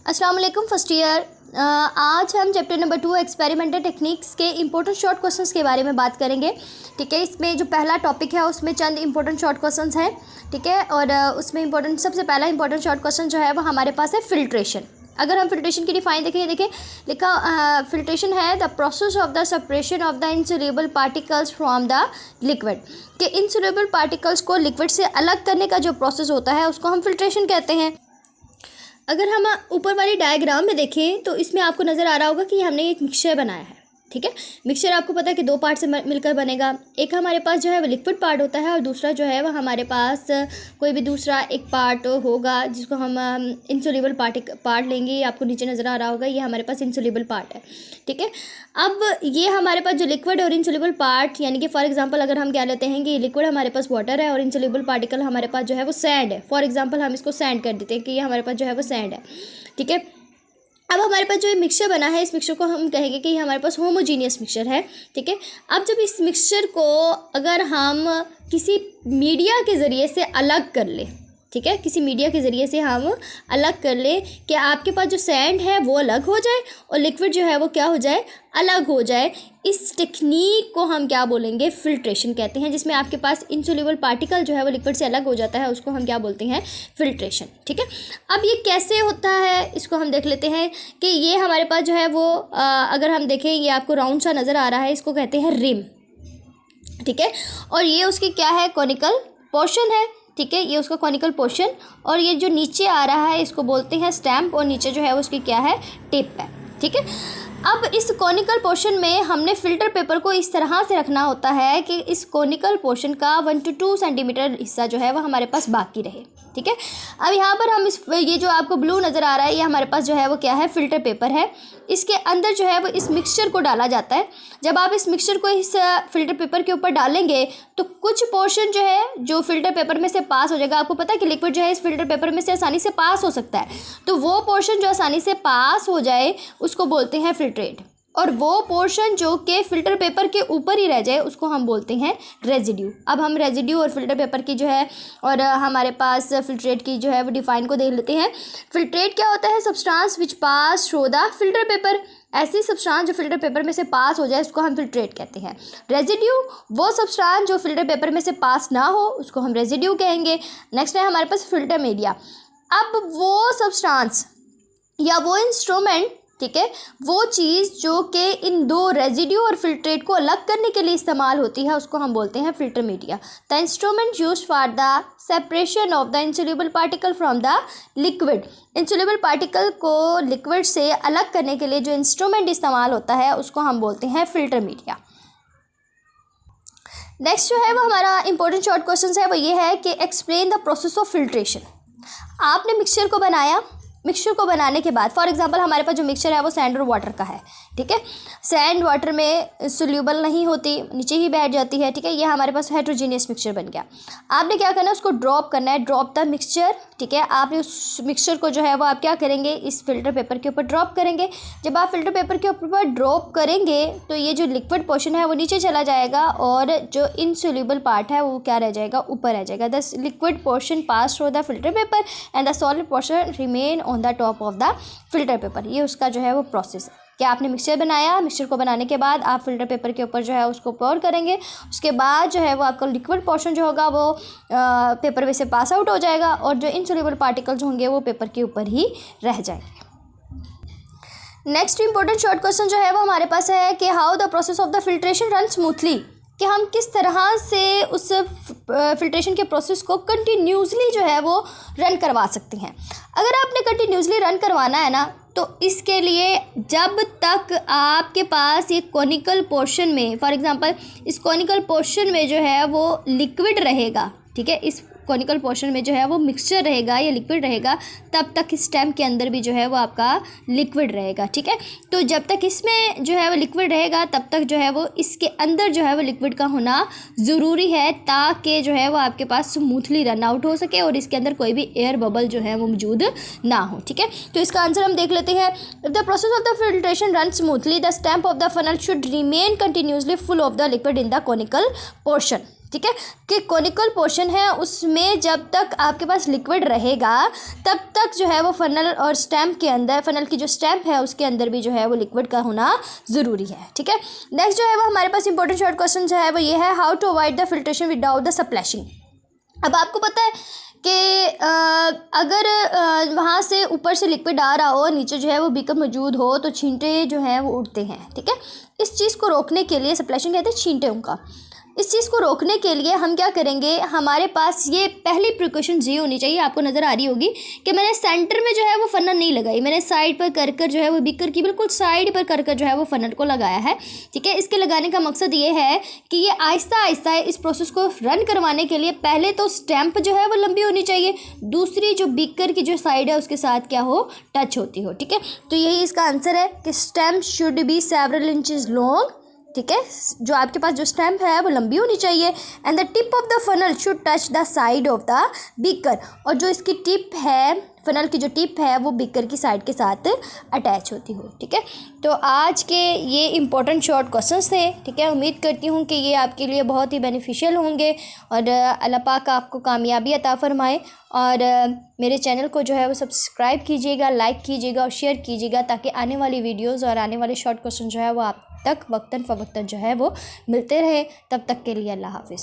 अस्सलाम वालेकुम first year. आज हम चैप्टर नंबर 2 एक्सपेरिमेंटल टेक्निक्स के इंपॉर्टेंट शॉर्ट क्वेश्चंस के बारे में बात करेंगे। ठीक है, इसमें जो पहला टॉपिक है उसमें चंद इंपॉर्टेंट शॉर्ट क्वेश्चंस हैं। ठीक है, और उसमें सबसे पहला इंपॉर्टेंट शॉर्ट क्वेश्चन जो है वो हमारे पास है फिल्ट्रेशन। अगर हम फिल्ट्रेशन की डिफाइन देखें, देखिए लिखा फिल्ट्रेशन है the process of the separation of the insoluble particles from the liquid. कि इनसोल्यूबल पार्टिकल्स को लिक्विड से अलग करने का जो प्रोसेस होता है उसको हम फिल्ट्रेशन कहते हैं। अगर हम ऊपर वाली डायग्राम में देखें तो इसमें आपको नज़र आ रहा होगा कि हमने एक मिक्सचर बनाया है। ठीक है, मिक्सचर आपको पता है कि दो पार्ट से मिलकर बनेगा। एक हमारे पास जो है वो लिक्विड पार्ट होता है और दूसरा जो है वो हमारे पास कोई भी दूसरा एक पार्ट होगा जिसको हम इंसोल्यूबल पार्ट लेंगे। आपको नीचे नज़र आ रहा होगा, ये हमारे पास इंसोल्यूबल पार्ट है। ठीक है, अब ये हमारे पास जो लिक्विड और इंसोल्यूबल पार्ट, यानी कि फॉर एग्जांपल अगर हम क्या लेते हैं कि लिक्विड हमारे पास वाटर है और इंसोल्यूबल पार्टिकल हमारे पास जो है वो सैंड है। फॉर एग्जांपल हम इसको सैंड कर देते हैं कि ये हमारे पास जो है वो सैंड है। ठीक है, अब हमारे पास जो मिक्सचर बना है इस मिक्सचर को हम कहेंगे कि हमारे पास होमोजीनियस मिक्सचर है। ठीक है, अब जब इस मिक्सचर को अगर हम किसी मीडिया के ज़रिए से अलग कर ले, ठीक है, किसी मीडिया के ज़रिए से हम अलग कर ले कि आपके पास जो सैंड है वो अलग हो जाए और लिक्विड जो है वो क्या हो जाए, अलग हो जाए। इस टेक्निक को हम क्या बोलेंगे, फिल्ट्रेशन कहते हैं। जिसमें आपके पास इंसोल्यूबल पार्टिकल जो है वो लिक्विड से अलग हो जाता है, उसको हम क्या बोलते हैं, फिल्ट्रेशन। ठीक है, अब ये कैसे होता है इसको हम देख लेते हैं कि ये हमारे पास जो है वो अगर हम देखें, ये आपको राउंड सा नज़र आ रहा है, इसको कहते हैं रिम। ठीक है, और ये उसकी क्या है, कॉनिकल पोर्शन है। ठीक है, ये उसका कॉनिकल पोर्शन, और ये जो नीचे आ रहा है इसको बोलते हैं स्टैम्प, और नीचे जो है उसकी क्या है, टिप है। ठीक है, अब इस कॉनिकल पोर्शन में हमने फ़िल्टर पेपर को इस तरह से रखना होता है कि इस कॉनिकल पोर्शन का 1 to 2 सेंटीमीटर हिस्सा जो है वो हमारे पास बाकी रहे। ठीक है, अब यहाँ पर हम ये जो आपको ब्लू नज़र आ रहा है, ये हमारे पास जो है वो क्या है, फ़िल्टर पेपर है। इसके अंदर जो है वो इस मिक्सचर को डाला जाता है। जब आप इस मिक्सचर को इस फ़िल्टर पेपर के ऊपर डालेंगे तो कुछ पोर्शन जो है जो फ़िल्टर पेपर में से पास हो जाएगा। आपको पता है कि लिक्विड जो है इस फ़िल्टर पेपर में से आसानी से पास हो सकता है, तो वो पोर्शन जो आसानी से पास हो जाए उसको बोलते हैं फिल्ट्रेट, और वो पोर्शन जो कि फ़िल्टर पेपर के ऊपर ही रह जाए उसको हम बोलते हैं रेजिड्यू। अब हम रेजिड्यू और फ़िल्टर पेपर की जो है और हमारे पास फिल्ट्रेट की जो है वो डिफ़ाइन को देख लेते हैं। फिल्ट्रेट क्या होता है, substance which pass through the filter paper. ऐसी सब्सटेंस जो फिल्टर पेपर में से पास हो जाए उसको हम फिल्ट्रेट कहते हैं। रेजिड्यू वो सब्सटेंस जो फिल्टर पेपर में से पास ना हो उसको हम रेजिड्यू कहेंगे। नेक्स्ट है हमारे पास फिल्टर मीडिया। अब वो सब्सटेंस या वो इंस्ट्रूमेंट, ठीक है, वो चीज़ जो कि इन दो रेजिड्यू और फिल्ट्रेट को अलग करने के लिए इस्तेमाल होती है उसको हम बोलते हैं filter media. The instrument used for the separation of the insoluble particle from the liquid. Insoluble particle को लिक्विड से अलग करने के लिए जो इंस्ट्रूमेंट इस्तेमाल होता है उसको हम बोलते हैं फिल्टर मीडिया। नेक्स्ट जो है वो हमारा इंपॉर्टेंट शॉर्ट क्वेश्चन है वो ये है कि explain the process of filtration. आपने मिक्सचर को बनाया, मिक्सचर को बनाने के बाद फॉर एग्जांपल हमारे पास जो मिक्सचर है वो सैंड और वाटर का है। ठीक है, सैंड वाटर में सोल्यूबल नहीं होती, नीचे ही बैठ जाती है। ठीक है, ये हमारे पास हेट्रोजीनियस मिक्सचर बन गया। आपने क्या करना है, उसको ड्रॉप करना है, ड्रॉप द मिक्सचर। ठीक है, आपने उस मिक्सचर को जो है वो आप क्या करेंगे, इस फिल्टर पेपर के ऊपर ड्रॉप करेंगे। जब आप फिल्टर पेपर के ऊपर ड्रॉप करेंगे तो ये जो लिक्विड पोर्शन है वो नीचे चला जाएगा और जो इनसोल्यूबल पार्ट है वो क्या रह जाएगा, ऊपर रह जाएगा। The liquid portion pass through the filter paper and the solid portion remain on the top of the filter paper. ये उसका जो है वो प्रोसेस है कि आपने मिक्सचर बनाया, मिक्सचर को बनाने के बाद आप फिल्टर पेपर के ऊपर जो है उसको पोर करेंगे। उसके बाद जो है वो आपका लिक्विड पोर्शन जो होगा वो पेपर में से पास आउट हो जाएगा और जो इनसोल्यूबल पार्टिकल्स होंगे वो पेपर के ऊपर ही रह जाएंगे। नेक्स्ट इंपॉर्टेंट शॉर्ट क्वेश्चन जो है वो हमारे पास है कि how the process of the filtration run smoothly. कि हम किस तरह से उस फिल्ट्रेशन के प्रोसेस को कंटिन्यूसली जो है वो रन करवा सकते हैं। अगर आपने कंटिन्यूसली रन करवाना है ना तो इसके लिए जब तक आपके पास ये कॉनिकल पोर्शन में फॉर एग्जांपल इस कॉनिकल पोर्शन में जो है वो लिक्विड रहेगा, ठीक है, इस कॉनिकल पोर्शन में जो है वो मिक्सचर रहेगा या लिक्विड रहेगा, तब तक इस स्टेम के अंदर भी जो है वो आपका लिक्विड रहेगा। ठीक है, तो जब तक इसमें जो है वो लिक्विड रहेगा तब तक जो है वो इसके अंदर जो है वो लिक्विड का होना ज़रूरी है ताकि जो है वो आपके पास स्मूथली रन आउट हो सके और इसके अंदर कोई भी एयर बबल जो है वो मौजूद ना हो। ठीक है, तो इसका आंसर हम देख लेते हैं। If the process of the filtration run smoothly the stamp of the funnel should remain continuously full of the liquid in the conical portion. ठीक है, कि कोनिकल पोर्शन है उसमें जब तक आपके पास लिक्विड रहेगा तब तक जो है वो फनल और स्टैम्प के अंदर, फनल की जो स्टैम्प है उसके अंदर भी जो है वो लिक्विड का होना ज़रूरी है। ठीक है, नेक्स्ट जो है वो हमारे पास इंपॉर्टेंट शॉर्ट क्वेश्चन जो है वो ये है, how to avoid the filtration without the splashing. अब आपको पता है कि अगर वहाँ से ऊपर से लिक्विड आ रहा हो और नीचे जो है वो बीकर मौजूद हो तो छींटे जो हैं वो उड़ते हैं। ठीक है, इस चीज़ को रोकने के लिए, स्प्लैशिंग कहते हैं छींटे उनका, इस चीज़ को रोकने के लिए हम क्या करेंगे, हमारे पास ये पहली प्रिकॉशन ये होनी चाहिए, आपको नज़र आ रही होगी कि मैंने सेंटर में जो है वो फनल नहीं लगाई, मैंने साइड पर कर जो है वो बीकर की बिल्कुल साइड पर कर जो है वो फनल को लगाया है। ठीक है, इसके लगाने का मकसद ये है कि ये आहिस्ता आहिस्ता इस प्रोसेस को रन करवाने के लिए पहले तो स्टैम्प जो है वो लंबी होनी चाहिए, दूसरी जो बीकर की जो साइड है उसके साथ क्या हो, टच होती हो। ठीक है, तो यही इसका आंसर है कि stamp should be several inches long. ठीक है, जो आपके पास जो स्टैम्प है वो लंबी होनी चाहिए, and the tip of the funnel should touch the side of the beaker, और जो इसकी टिप है, फनल की जो टिप है वो बीकर की साइड के साथ अटैच होती हो। ठीक है, तो आज के ये इंपॉर्टेंट शॉर्ट क्वेश्चंस थे। ठीक है, उम्मीद करती हूँ कि ये आपके लिए बहुत ही बेनिफिशियल होंगे और अल्लाह पाक आपको कामयाबी अता फरमाए। और मेरे चैनल को जो है वो सब्सक्राइब कीजिएगा, लाइक कीजिएगा और शेयर कीजिएगा, ताकि आने वाली वीडियोज़ और आने वाले शॉर्ट क्वेश्चन जो है वो आप तक वक्तन फ़वक्तन जो है वो मिलते रहे। तब तक के लिए अल्लाह हाफ़िज़।